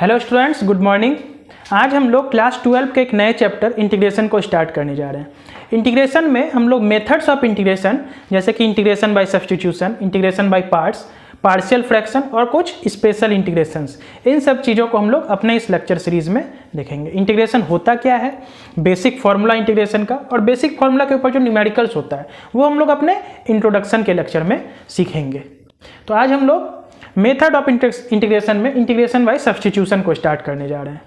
Hello students, good morning. आज हम लोग क्लास 12 के एक नए चैप्टर इंटीग्रेशन को स्टार्ट करने जा रहे हैं। इंटीग्रेशन में हम लोग मेथड्स ऑफ इंटीग्रेशन जैसे कि integration by substitution, integration by parts, partial fraction और कुछ स्पेशल इंटीग्रेशंस, इन सब चीज़ों को हम लोग अपने इस लेक्चर सीरीज में देखेंगे। इंटीग्रेशन होता क्या है, बेसिक फार्मूला इंटीग्रेशन का, और बेसिक फार्मूला के ऊपर जो न्यूमेरिकल्स होता है वो हम लोग अपने इंट्रोडक्शन के लेक्चर में सीखेंगे। तो आज हम लोग मेथड ऑफ इंटीग्रेशन में इंटीग्रेशन बाय सब्स्टिट्यूशन को स्टार्ट करने जा रहे हैं।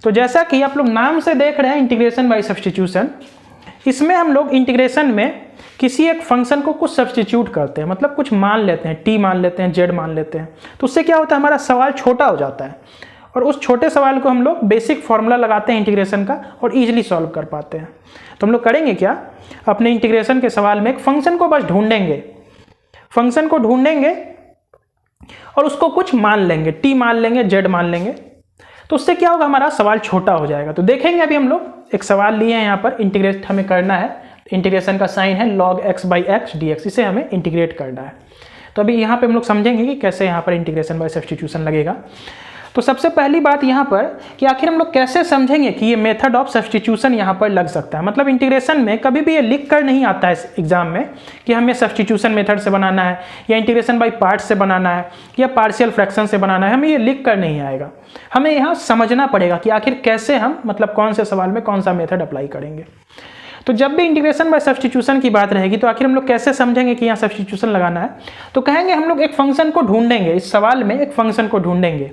तो जैसा कि आप लोग नाम से देख रहे हैं इंटीग्रेशन बाय सब्स्टिट्यूशन, इसमें हम लोग इंटीग्रेशन में किसी एक फंक्शन को कुछ सब्स्टिट्यूट करते हैं, मतलब कुछ मान लेते हैं, टी मान लेते हैं, जेड मान लेते हैं। तो उससे क्या होता है, हमारा सवाल छोटा हो जाता है और उस छोटे सवाल को हम लोग बेसिक फार्मूला लगाते हैं इंटीग्रेशन का और ईजिली सॉल्व कर पाते हैं। तो हम लोग करेंगे क्या, अपने इंटीग्रेशन के सवाल में एक फंक्शन को बस ढूंढेंगे, फंक्शन को ढूंढेंगे और उसको कुछ मान लेंगे, टी मान लेंगे, जेड मान लेंगे। तो उससे क्या होगा, हमारा सवाल छोटा हो जाएगा। तो देखेंगे अभी हम लोग एक सवाल लिए हैं, यहाँ पर इंटीग्रेट हमें करना है। इंटीग्रेशन का साइन है log x by x dx, इसे हमें इंटीग्रेट करना है। तो अभी यहाँ पे हम लोग समझेंगे कि कैसे यहाँ पर इंटीग्रेशन बाय सब्स्टिट्यूशन लगेगा। तो सबसे पहली बात यहाँ पर कि आखिर हम लोग कैसे समझेंगे कि ये मेथड ऑफ सब्स्टिट्यूशन यहाँ पर लग सकता है। मतलब इंटीग्रेशन में कभी भी ये लिख कर नहीं आता है एग्जाम में कि हमें सब्स्टिट्यूशन मेथड से बनाना है या इंटीग्रेशन बाय पार्ट्स से बनाना है या पार्शियल फ्रैक्शन से बनाना है, हमें ये लिख कर नहीं आएगा। हमें यहाँ समझना पड़ेगा कि आखिर कैसे हम, मतलब कौन से सवाल में कौन सा मेथड अप्लाई करेंगे। तो जब भी इंटीग्रेशन बाय सब्स्टिट्यूशन की बात रहेगी तो आखिर हम लोग कैसे समझेंगे कि यहाँ सब्स्टिट्यूशन लगाना है। तो कहेंगे हम लोग एक फंक्शन को ढूंढेंगे, इस सवाल में एक फंक्शन को ढूंढेंगे।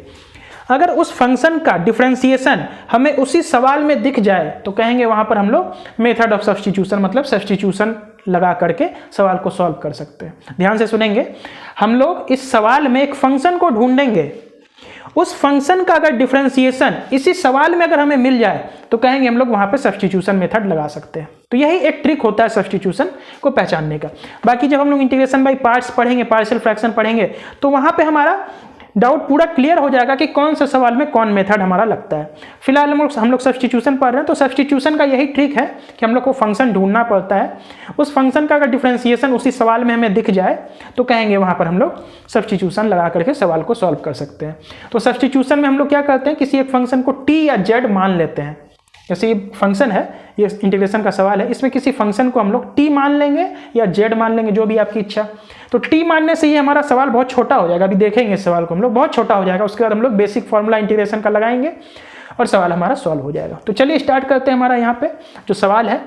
अगर उस फंक्शन का डिफरेंशिएशन हमें उसी सवाल में दिख जाए तो कहेंगे वहां पर हम लोग मेथड ऑफ सब्स्टिट्यूशन, मतलब सब्स्टिट्यूशन लगा करके सवाल को सॉल्व कर सकते हैं। ध्यान से सुनेंगे, हम लोग इस सवाल में एक फंक्शन को ढूंढेंगे, उस फंक्शन का अगर डिफरेंशिएशन इसी सवाल में अगर हमें मिल जाए तो कहेंगे हम लोग वहां पे सब्स्टिट्यूशन मेथड लगा सकते हैं। तो यही एक ट्रिक होता है सब्स्टिट्यूशन को पहचानने का। बाकी जब हम लोग इंटीग्रेशन बाय पार्ट्स पढ़ेंगे, पार्शियल फ्रैक्शन पढ़ेंगे, तो वहां पे हमारा डाउट पूरा क्लियर हो जाएगा कि कौन से सवाल में कौन मेथड हमारा लगता है। फिलहाल हम लोग सब्स्टिट्यूशन पढ़ रहे हैं, तो सब्स्टिट्यूशन का यही ट्रिक है कि हम लोग को फंक्शन ढूंढना पड़ता है। उस फंक्शन का अगर डिफरेंशिएशन उसी सवाल में हमें दिख जाए तो कहेंगे वहां पर हम लोग सब्स्टिट्यूशन लगा करके सवाल को सॉल्व कर सकते हैं। तो सब्स्टिट्यूशन में हम लोग क्या करते हैं, किसी एक फंक्शन को टी या जेड मान लेते हैं। जैसे ये फंक्शन है, ये इंटीग्रेशन का सवाल है, इसमें किसी फंक्शन को हम लोग टी मान लेंगे या जेड मान लेंगे, जो भी आपकी इच्छा। तो टी मानने से ये हमारा सवाल बहुत छोटा हो जाएगा। अभी देखेंगे इस सवाल को हम लोग, बहुत छोटा हो जाएगा। उसके बाद हम लोग बेसिक फार्मूला इंटीग्रेशन का लगाएंगे और सवाल हमारा सॉल्व हो जाएगा। तो चलिए स्टार्ट करते हैं। हमारा यहाँ पे जो सवाल है,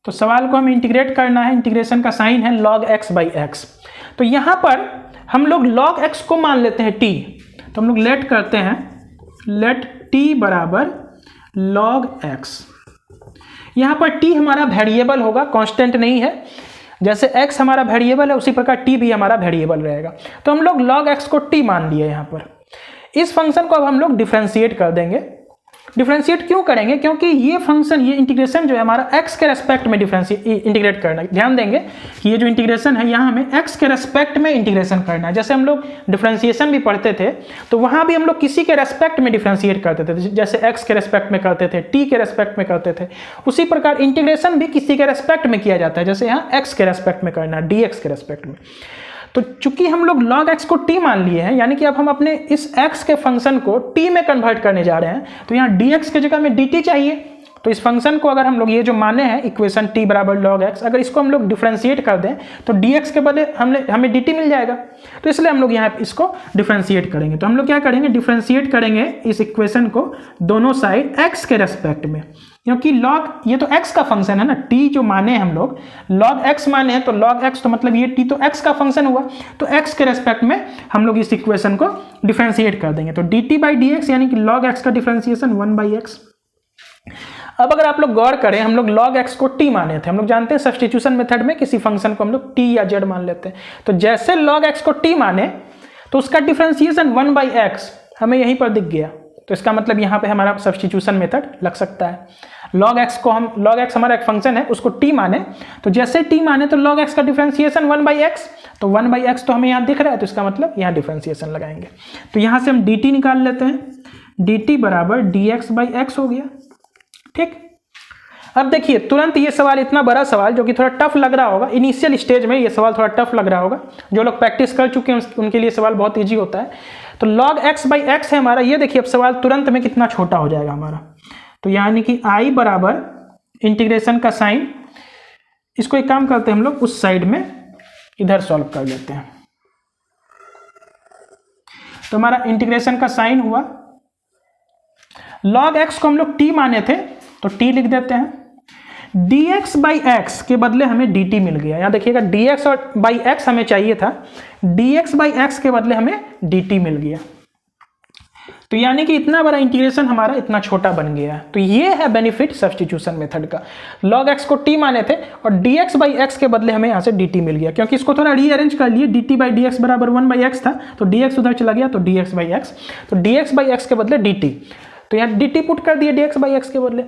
तो सवाल को हमें इंटीग्रेट करना है। इंटीग्रेशन का साइन है log x by x। तो यहाँ पर हम लोग log x को मान लेते हैं t। तो हम लोग लेट करते हैं, लेट t बराबर log x। यहाँ पर t हमारा वेरिएबल होगा, कांस्टेंट नहीं है। जैसे x हमारा वेरिएबल है उसी प्रकार t भी हमारा वेरिएबल रहेगा। तो हम लोग log x को t मान लिए यहाँ पर। इस फंक्शन को अब हम लोग डिफरेंशिएट कर देंगे। डिफरेंशिएट क्यों करेंगे, क्योंकि ये फंक्शन, ये इंटीग्रेशन जो है हमारा x के रेस्पेक्ट में इंटीग्रेट करना है। ध्यान देंगे कि ये जो इंटीग्रेशन है यहाँ हमें x के रेस्पेक्ट में इंटीग्रेशन करना है। जैसे हम लोग डिफरेंशिएशन भी पढ़ते थे तो वहाँ भी हम लोग किसी के रेस्पेक्ट में डिफरेंशिएट करते थे, जैसे x के रेस्पेक्ट में करते थे, t के रेस्पेक्ट में करते थे। उसी प्रकार इंटीग्रेशन भी किसी के रेस्पेक्ट में किया जाता है, जैसे यहाँ x के रेस्पेक्ट में करना है, dx के रेस्पेक्ट में। तो चूंकि हम लोग log x को t मान लिए हैं, यानी कि अब हम अपने इस x के फंक्शन को t में कन्वर्ट करने जा रहे हैं, तो यहाँ dx के जगह में dt चाहिए। तो इस फंक्शन को अगर हम लोग ये जो माने हैं इक्वेशन t बराबर log x, अगर इसको हम लोग डिफरेंशिएट कर दें तो dx के बदले हमें dt मिल जाएगा। तो इसलिए हम लोग यहाँ इसको डिफरेंशिएट करेंगे। तो हम लोग क्या करेंगे, डिफरेंशिएट करेंगे इस इक्वेशन को दोनों साइड x के रेस्पेक्ट में, क्योंकि log, ये तो x का फंक्शन है ना, t जो माने हम लोग log x माने हैं, तो log x तो मतलब ये t तो x का फंक्शन हुआ। तो x के रेस्पेक्ट में हम लोग इस इक्वेशन को डिफरेंशिएट कर देंगे। तो dt बाई dx यानी कि log x का डिफरेंशिएशन 1/x। अब अगर आप लोग गौर करें, हम लोग log x को t माने थे। हम लोग जानते हैं सब्स्टिट्यूशन मेथड में किसी फंक्शन को हम लोग t या z मान लेते हैं। तो जैसे log x को t माने तो उसका डिफरेंशिएशन 1/x हमें यहीं पर दिख गया। तो इसका मतलब यहाँ पे हमारा सब्स्टिट्यूशन मेथड लग सकता है। log x हमारा एक फंक्शन है, उसको t माने, तो जैसे t माने तो log x का डिफरेंशिएशन 1/x। तो 1/x तो हमें यहाँ दिख रहा है, तो इसका मतलब यहाँ डिफरेंशिएशन लगाएंगे। तो यहाँ से हम dt निकाल लेते हैं, dt बराबर dx by x हो गया। ठीक, अब देखिए तुरंत ये सवाल, इतना बड़ा सवाल जो कि थोड़ा टफ लग रहा होगा, इनिशियल स्टेज में ये सवाल थोड़ा टफ लग रहा होगा, जो लोग प्रैक्टिस कर चुके हैं उनके लिए सवाल बहुत ईजी होता है। तो log x बाई एक्स है हमारा, ये देखिए अब सवाल तुरंत में कितना छोटा हो जाएगा हमारा। तो यानी कि i बराबर इंटीग्रेशन का साइन, इसको एक काम करते हैं हम लोग उस साइड में इधर सॉल्व कर लेते हैं। तो हमारा इंटीग्रेशन का साइन हुआ, log x को हम लोग t माने थे तो t लिख देते हैं, dx बाई एक्स के बदले हमें dt मिल गया। यहाँ देखिएगा dx और बाई एक्स हमें चाहिए था, dx बाई एक्स के बदले हमें dt मिल गया। तो यानी कि इतना बड़ा इंटीग्रेशन हमारा इतना छोटा बन गया है। तो ये है बेनिफिट सब्स्टिट्यूशन मेथड का। log x को t माने थे और dx बाई एक्स के बदले हमें यहाँ से dt मिल गया, क्योंकि इसको थोड़ा रीअरेंज कर लिए, dt बाई dx बराबर 1 बाई एक्स था तो dx उधर चला गया तो dx बाई एक्स, तो dx बाई एक्स के बदले dt, तो यहाँ dt पुट कर दिए dx बाई एक्स के बदले।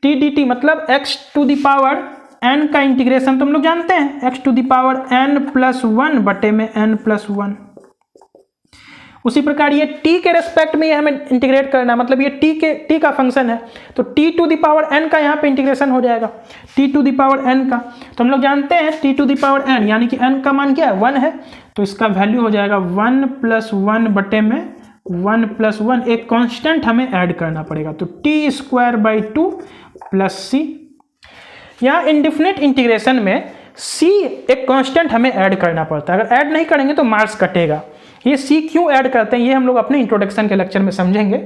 t dt मतलब x to the power n का इंटीग्रेशन तो हम लोग जानते हैं, x to the power n plus 1 बटे में n प्लस 1। उसी प्रकार ये t के रेस्पेक्ट में ये हमें इंटीग्रेट करना है, मतलब ये t का फंक्शन है तो t to the power n का यहाँ पे इंटीग्रेशन हो जाएगा, t to the power n का। तो हम लोग जानते हैं t to the power n यानी कि n का मान क्या है 1 है, तो इसका वैल्यू हो जाएगा 1 प्लस 1 बटे में 1 प्लस 1, एक कांस्टेंट हमें ऐड करना पड़ेगा, तो टी स्क्वायर बाई 2 प्लस सी। यहाँ इंडेफिनिट इंटीग्रेशन में सी एक कांस्टेंट हमें ऐड करना पड़ता है, अगर ऐड नहीं करेंगे तो मार्क्स कटेगा। ये सी क्यों ऐड करते हैं ये हम लोग अपने इंट्रोडक्शन के लेक्चर में समझेंगे।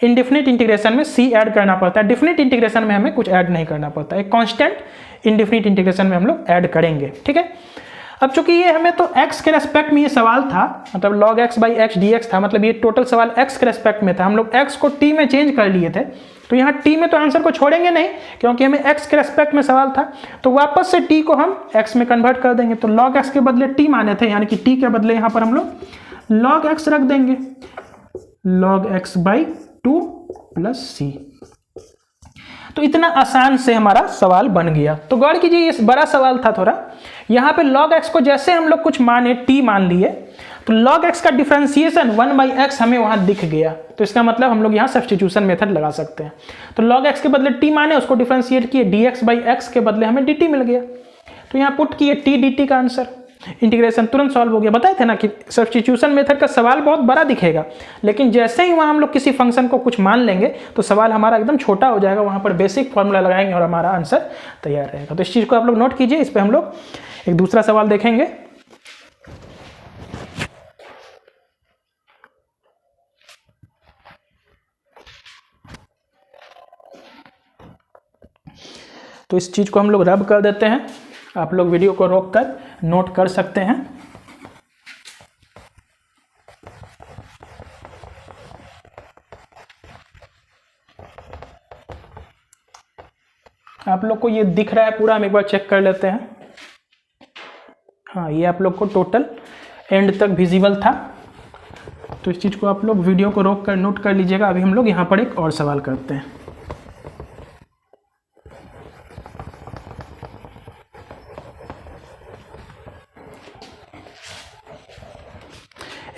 इंडेफिनिट इंटीग्रेशन में सी ऐड करना पड़ता है, डेफिनिट इंटीग्रेशन में हमें कुछ ऐड नहीं करना पड़ता, एक कांस्टेंट इंडेफिनिट इंटीग्रेशन में हम लोग ऐड करेंगे, ठीक है। अब चूंकि ये हमें तो x के रेस्पेक्ट में ये सवाल था, मतलब log x by x dx था, मतलब ये टोटल सवाल x के रेस्पेक्ट में था, हम लोग x को t में चेंज कर लिए थे, तो यहाँ t में तो आंसर को छोड़ेंगे नहीं क्योंकि हमें x के रेस्पेक्ट में सवाल था, तो वापस से t को हम x में कन्वर्ट कर देंगे। तो log x के बदले t माने थे, यानी कि t के बदले यहाँ पर हम लोग log x रख देंगे, log x बाई 2 प्लस सी। तो इतना आसान से हमारा सवाल बन गया। तो गौर कीजिए ये बड़ा सवाल था थोड़ा, यहाँ पे log x को जैसे हम लोग कुछ माने t मान लिए तो log x का डिफरेंशिएशन 1 बाई एक्स हमें वहाँ दिख गया, तो इसका मतलब हम लोग यहाँ सब्स्टिट्यूशन मेथड लगा सकते हैं। तो log x के बदले t माने, उसको डिफरेंशिएट किए, dx बाई एक्स के बदले हमें dt मिल गया, तो यहाँ पुट किए t dt का आंसर, इंटीग्रेशन तुरंत सॉल्व हो गया। बताए थे ना कि सब्स्टिट्यूशन मेथड का सवाल बहुत बड़ा दिखेगा, लेकिन जैसे ही वहाँ हम लोग किसी फंक्शन को कुछ मान लेंगे तो सवाल हमारा एकदम छोटा हो जाएगा, वहाँ पर बेसिक फॉर्मूला लगाएंगे और हमारा आंसर तैयार रहेगा। तो इस चीज़ को आप लोग नोट कीजिए। इस पर हम लोग एक दूसरा सवाल देखेंगे। तो इस चीज़ को हम लोग रब कर देते हैं, आप लोग वीडियो को रोककर नोट कर सकते हैं। आप लोग को ये दिख रहा है पूरा, हम एक बार चेक कर लेते हैं। हाँ, ये आप लोग को टोटल एंड तक विजिबल था, तो इस चीज़ को आप लोग वीडियो को रोक कर नोट कर लीजिएगा। अभी हम लोग यहाँ पर एक और सवाल करते हैं।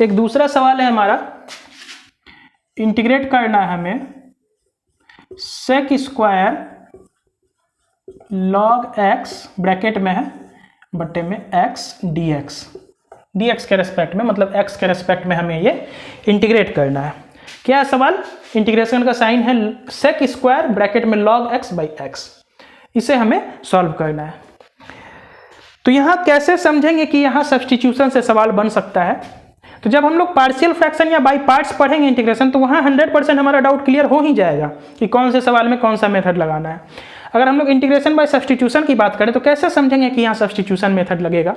एक दूसरा सवाल है हमारा, इंटीग्रेट करना है हमें sec square log x bracket में है बटे में x dx के रेस्पेक्ट में, मतलब x के रेस्पेक्ट में हमें ये इंटीग्रेट करना है। क्या है सवाल? इंटीग्रेशन का साइन है सेक स्क्वायर ब्रैकेट में log x बाई एक्स, इसे हमें सॉल्व करना है। तो यहाँ कैसे समझेंगे कि यहाँ सब्स्टिट्यूशन से सवाल बन सकता है? तो जब हम लोग पार्शियल फ्रैक्शन या बाई पार्ट्स पढ़ेंगे इंटीग्रेशन, तो वहाँ 100% हमारा डाउट क्लियर हो ही जाएगा कि कौन से सवाल में कौन सा मेथड लगाना है। अगर हम लोग इंटीग्रेशन बाय सब्स्टिट्यूशन की बात करें तो कैसे समझेंगे कि यहाँ सब्स्टिट्यूशन मेथड लगेगा?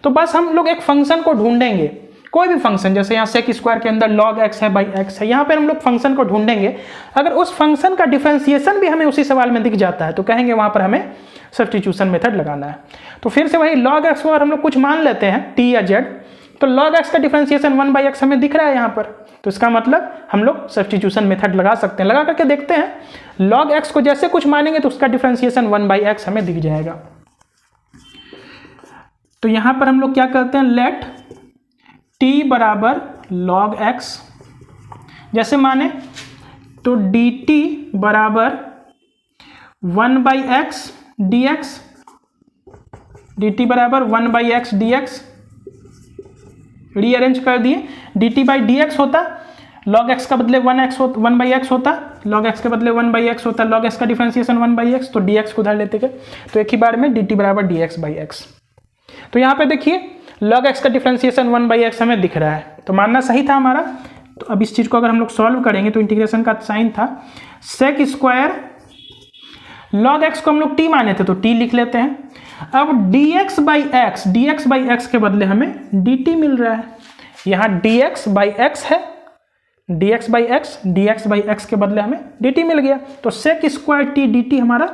तो बस हम लोग एक फंक्शन को ढूंढेंगे, कोई भी फंक्शन, जैसे यहाँ सेक स्क्वायर के अंदर log x है बाई एक्स है, यहाँ पर हम लोग फंक्शन को ढूंढेंगे। अगर उस फंक्शन का डिफरेंशिएशन भी हमें उसी सवाल में दिख जाता है तो कहेंगे वहाँ पर हमें सब्स्टिट्यूशन मेथड लगाना है। तो फिर से वही log x को और हम लोग कुछ मान लेते हैं t या z, तो log x का डिफरेंशिएशन 1 बाई एक्स हमें दिख रहा है यहाँ पर, तो इसका मतलब हम लोग सब्स्टिट्यूशन मेथड लगा सकते हैं। लगा करके देखते हैं, log x को जैसे कुछ मानेंगे तो उसका डिफरेंशिएशन 1 बाई एक्स हमें दिख जाएगा। तो यहाँ पर हम लोग क्या करते हैं, लेट t बराबर log x, जैसे माने तो dt बराबर 1/x dx, dt बराबर 1/x dx, रीअरेंज कर दिए, dt/dx होता, log x का बदले 1/x होता, log x के बदले 1/x होता, log x का डिफरेंशिएशन 1/x, तो dx को उधर लेते गए, तो एक ही बार में dt बराबर dx/x। तो यहाँ पे देखिए log x का डिफरेंशिएशन 1/x हमें दिख रहा है, तो मानना सही था हमारा। तो अब इस चीज़ को अगर हम लोग सॉल्व करेंगे तो इंटीग्रेशन का साइन था sec स्क्वायर, log x को हम लोग t माने थे तो t लिख लेते हैं। अब dx/x के बदले हमें dt मिल रहा है, यहाँ dx/x है, dx/x के बदले हमें dt मिल गया, तो sec स्क्वायर t dt हमारा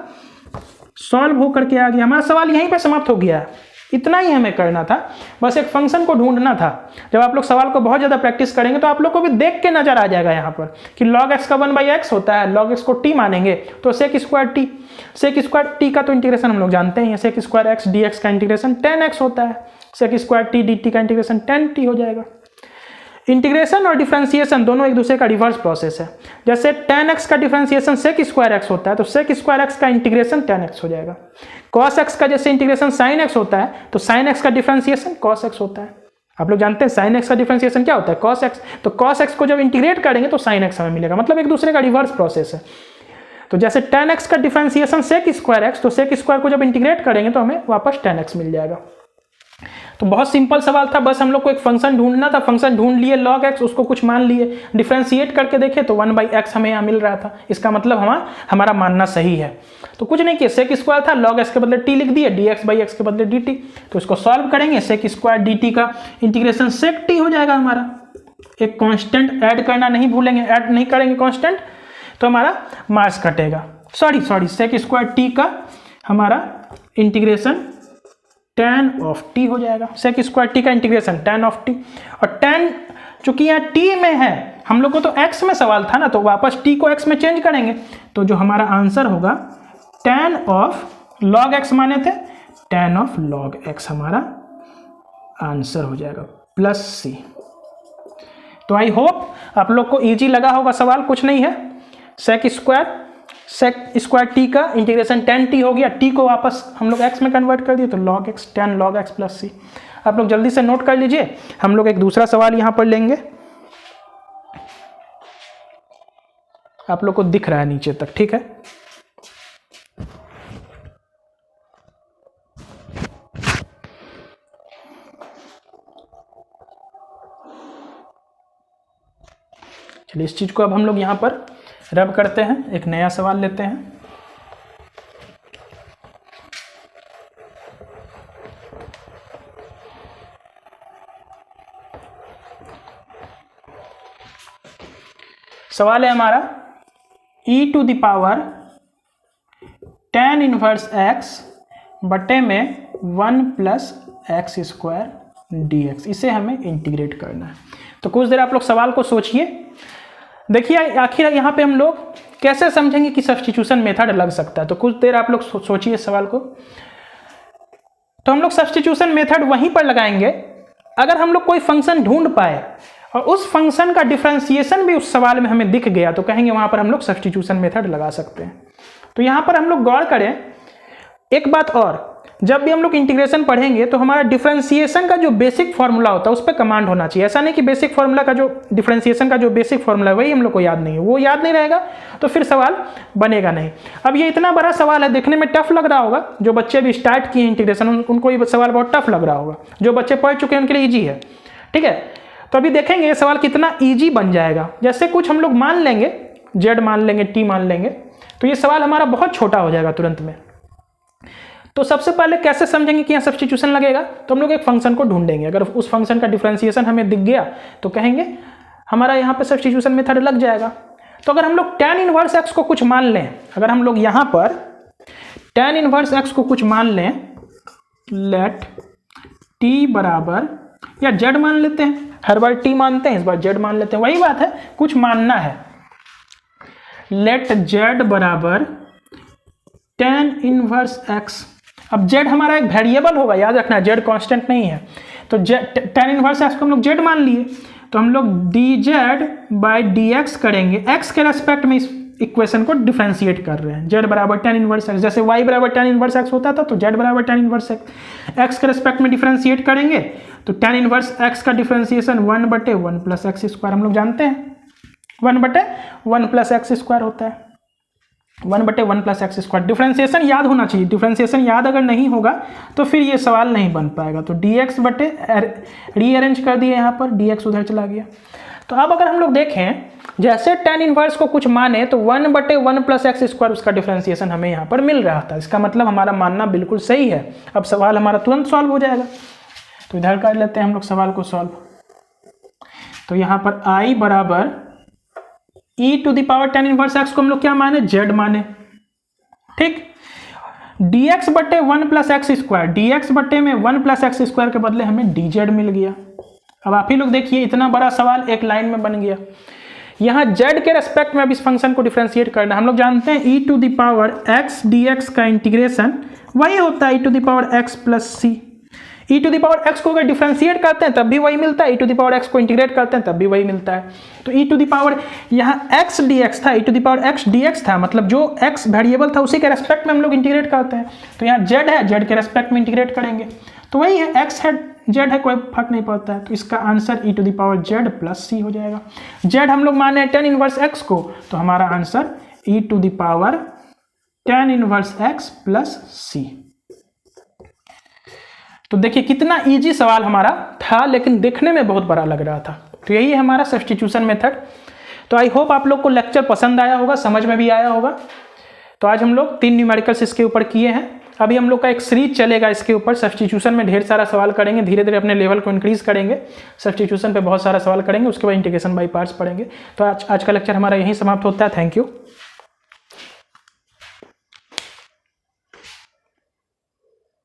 सॉल्व होकर के आ गया। हमारा सवाल यहीं पे समाप्त हो गया है, इतना ही हमें करना था, बस एक फंक्शन को ढूंढना था। जब आप लोग सवाल को बहुत ज़्यादा प्रैक्टिस करेंगे तो आप लोग को भी देख के नजर आ जाएगा यहाँ पर कि log x का 1/x होता है, log x को t मानेंगे तो sec स्क्वायर t का तो इंटीग्रेशन हम लोग जानते हैं, sec स्क्वायर x dx का इंटीग्रेशन tan x होता है, sec स्क्वायर t dt का इंटीग्रेशन tan t हो जाएगा। इंटीग्रेशन और डिफरेंशिएशन दोनों एक दूसरे का रिवर्स प्रोसेस है। जैसे tan x का डिफरेंशिएशन sec स्क्वायर x होता है तो sec स्क्वायर x का इंटीग्रेशन tan x हो जाएगा। cos x का जैसे इंटीग्रेशन sin x होता है तो sin x का डिफरेंशिएशन cos x होता है। आप लोग जानते हैं sin x का डिफरेंशिएशन क्या होता है, cos x, तो cos x को जब इंटीग्रेट करेंगे तो sin x हमें मिलेगा, मतलब एक दूसरे का रिवर्स प्रोसेस है। तो जैसे tan x का डिफरेंशिएशन sec स्क्वायर x, तो sec स्क्वायर को जब इंटीग्रेट करेंगे तो हमें वापस tan x मिल जाएगा। तो बहुत सिंपल सवाल था, बस हम लोग को एक फंक्शन ढूंढना था, फंक्शन ढूंढ लिए log x, उसको कुछ मान लिए, डिफरेंशिएट करके देखे तो 1/x हमें यहाँ मिल रहा था, इसका मतलब हमारा मानना सही है। तो कुछ नहीं किया, sec स्क्वायर था, log x के बदले t लिख दिए, dx/x के बदले dt, तो इसको सॉल्व करेंगे, sec स्क्वायर dt का इंटीग्रेशन sec t हो जाएगा हमारा। एक कांस्टेंट ऐड करना नहीं भूलेंगे, ऐड नहीं करेंगे कांस्टेंट तो हमारा मार्क्स कटेगा। सॉरी sec स्क्वायर t का हमारा इंटीग्रेशन tan ऑफ t हो जाएगा, sec स्क्वायर t का इंटीग्रेशन tan ऑफ t, और tan चूंकि यहाँ t में है, हम लोग को तो x में सवाल था ना, तो वापस t को x में चेंज करेंगे, तो जो हमारा आंसर होगा tan ऑफ log x माने थे, tan ऑफ log x हमारा आंसर हो जाएगा प्लस c। तो आई होप आप लोग को इजी लगा होगा सवाल, कुछ नहीं है, sec स्क्वायर t का इंटीग्रेशन tan t हो गया, t को वापस हम लोग x में कन्वर्ट कर दिए तो log x, tan log x plus c। आप लोग जल्दी से नोट कर लीजिए, हम लोग एक दूसरा सवाल यहां पर लेंगे, आप लोग को दिख रहा है नीचे तक, ठीक है। चलिए इस चीज को अब हम लोग यहां पर रब करते हैं, एक नया सवाल लेते हैं। सवाल है हमारा e to the power tan inverse x बटे में 1 प्लस एक्स स्क्वायर dx, इसे हमें इंटीग्रेट करना है। तो कुछ देर आप लोग सवाल को सोचिए, देखिए आखिर यहाँ पे हम लोग कैसे समझेंगे कि सब्स्टिट्यूशन मेथड लग सकता है। तो कुछ देर आप लोग सोचिए सवाल को। तो हम लोग सब्स्टिट्यूशन मेथड वहीं पर लगाएंगे अगर हम लोग कोई फंक्शन ढूंढ पाए और उस फंक्शन का डिफरेंशिएशन भी उस सवाल में हमें दिख गया, तो कहेंगे वहां पर हम लोग सब्स्टिट्यूशन मेथड लगा सकते हैं। तो यहाँ पर हम लोग गौर करें एक बात और, जब भी हम लोग इंटीग्रेशन पढ़ेंगे तो हमारा डिफरेंशिएशन का जो बेसिक फॉर्मूला होता है उस पर कमांड होना चाहिए। ऐसा नहीं कि बेसिक फॉर्मूला का जो डिफरेंशिएशन का जो बेसिक फॉर्मूला है वही हम लोग को याद नहीं है, वो याद नहीं रहेगा तो फिर सवाल बनेगा नहीं। अब ये इतना बड़ा सवाल है, देखने में टफ लग रहा होगा, जो बच्चे भी स्टार्ट किए इंटीग्रेशन उनको ये सवाल बहुत टफ लग रहा होगा, जो बच्चे पढ़ चुके हैं उनके लिए ईजी है, ठीक है। तो अभी देखेंगे ये सवाल कितना ईजी बन जाएगा। जैसे कुछ हम लोग मान लेंगे, जेड मान लेंगे, टी मान लेंगे, तो ये सवाल हमारा बहुत छोटा हो जाएगा तुरंत में। तो सबसे पहले कैसे समझेंगे कि यहाँ सब्स्टिट्यूशन लगेगा, तो हम लोग एक फंक्शन को ढूंढेंगे, अगर उस फंक्शन का डिफरेंशिएशन हमें दिख गया तो कहेंगे हमारा यहाँ पे सब्स्टिट्यूशन मेथड लग जाएगा। तो अगर हम लोग tan इनवर्स x को कुछ मान लें, अगर हम लोग यहाँ पर tan इनवर्स x को कुछ मान लें, लेट t बराबर, या z मान लेते हैं, हर बार t मानते हैं, इस बार z मान लेते हैं, वही बात है, कुछ मानना है। लेट z बराबर tan इनवर्स x, अब z हमारा एक वेरिएबल होगा, याद रखना z कांस्टेंट नहीं है, तो tan इनवर्स x को हम लोग z मान लिए, तो हम लोग dz बाई dx करेंगे, x के रेस्पेक्ट में इक्वेशन को डिफरेंशिएट कर रहे हैं। z बराबर tan इनवर्स एक्स, जैसे y बराबर tan इनवर्स एक्स होता था तो z बराबर tan इनवर्स एक्स के रिस्पेक्ट में डिफरेंशिएट करेंगे तो tan इनवर्स एक्स का डिफरेंशिएशन 1/1 प्लस एक्स स्क्वायर, हम लोग जानते हैं 1/1 प्लस एक्स स्क्वायर होता है, 1/1 प्लस एक्स स्क्वायर। डिफरेंशिएशन याद होना चाहिए, डिफरेंशिएशन याद अगर नहीं होगा तो फिर ये सवाल नहीं बन पाएगा। तो dx बटे रीअरेंज कर दिए, यहाँ पर dx उधर चला गया। तो अब अगर हम लोग देखें जैसे tan इनवर्स को कुछ माने तो 1/1 प्लस एक्स स्क्वायर उसका डिफरेंशिएशन हमें यहाँ पर मिल रहा था। इसका मतलब हमारा मानना बिल्कुल सही है। अब सवाल हमारा तुरंत सॉल्व हो जाएगा। तो इधर कर लेते हैं हम लोग सवाल को सॉल्व। तो यहाँ पर i बराबर e to the power tan inverse x को हम लोग क्या माने, z माने, ठीक। dx बटे 1 प्लस एक्स स्क्वायर, dx बटे में 1 प्लस एक्स स्क्वायर के बदले हमें dz मिल गया। अब आप ही लोग देखिए इतना बड़ा सवाल एक लाइन में बन गया। यहाँ z के रेस्पेक्ट में अब इस फंक्शन को डिफरेंशिएट करना, हम लोग जानते हैं e to the power x dx का इंटीग्रेशन वही होता है e to the power x plus c। e to the power x को अगर डिफरेंशिएट करते हैं तब भी वही मिलता है, e to the power x को इंटीग्रेट करते हैं तब भी वही मिलता है। तो e टू द पावर यहाँ x dx था, e to the power x dx था, मतलब जो x वेरिएबल था उसी के रेस्पेक्ट में हम लोग इंटीग्रेट करते हैं। तो यहाँ z है, z के रेस्पेक्ट में इंटीग्रेट करेंगे तो वही है, x है z है, कोई फर्क नहीं पड़ता है। तो इसका answer e to the power z plus c हो जाएगा। z हम लोग माने tan इनवर्स x को, तो हमारा answer e to the power tan inverse x plus c। तो देखिए कितना इजी सवाल हमारा था, लेकिन देखने में बहुत बड़ा लग रहा था। तो यही है हमारा सब्स्टिट्यूशन मेथड। तो आई होप आप लोग को लेक्चर पसंद आया होगा, समझ में भी आया होगा। तो आज हम लोग 3 न्यूमेरिकल्स इसके ऊपर किए हैं। अभी हम लोग का एक सीरीज चलेगा इसके ऊपर, सब्स्टिट्यूशन में ढेर सारा सवाल करेंगे, धीरे धीरे अपने लेवल को इंक्रीज करेंगे। सब्स्टिट्यूशन पे बहुत सारा सवाल करेंगे, उसके बाद इंटीग्रेशन बाय पार्ट्स पढ़ेंगे। तो आज का लेक्चर हमारा यहीं समाप्त होता है। Thank you.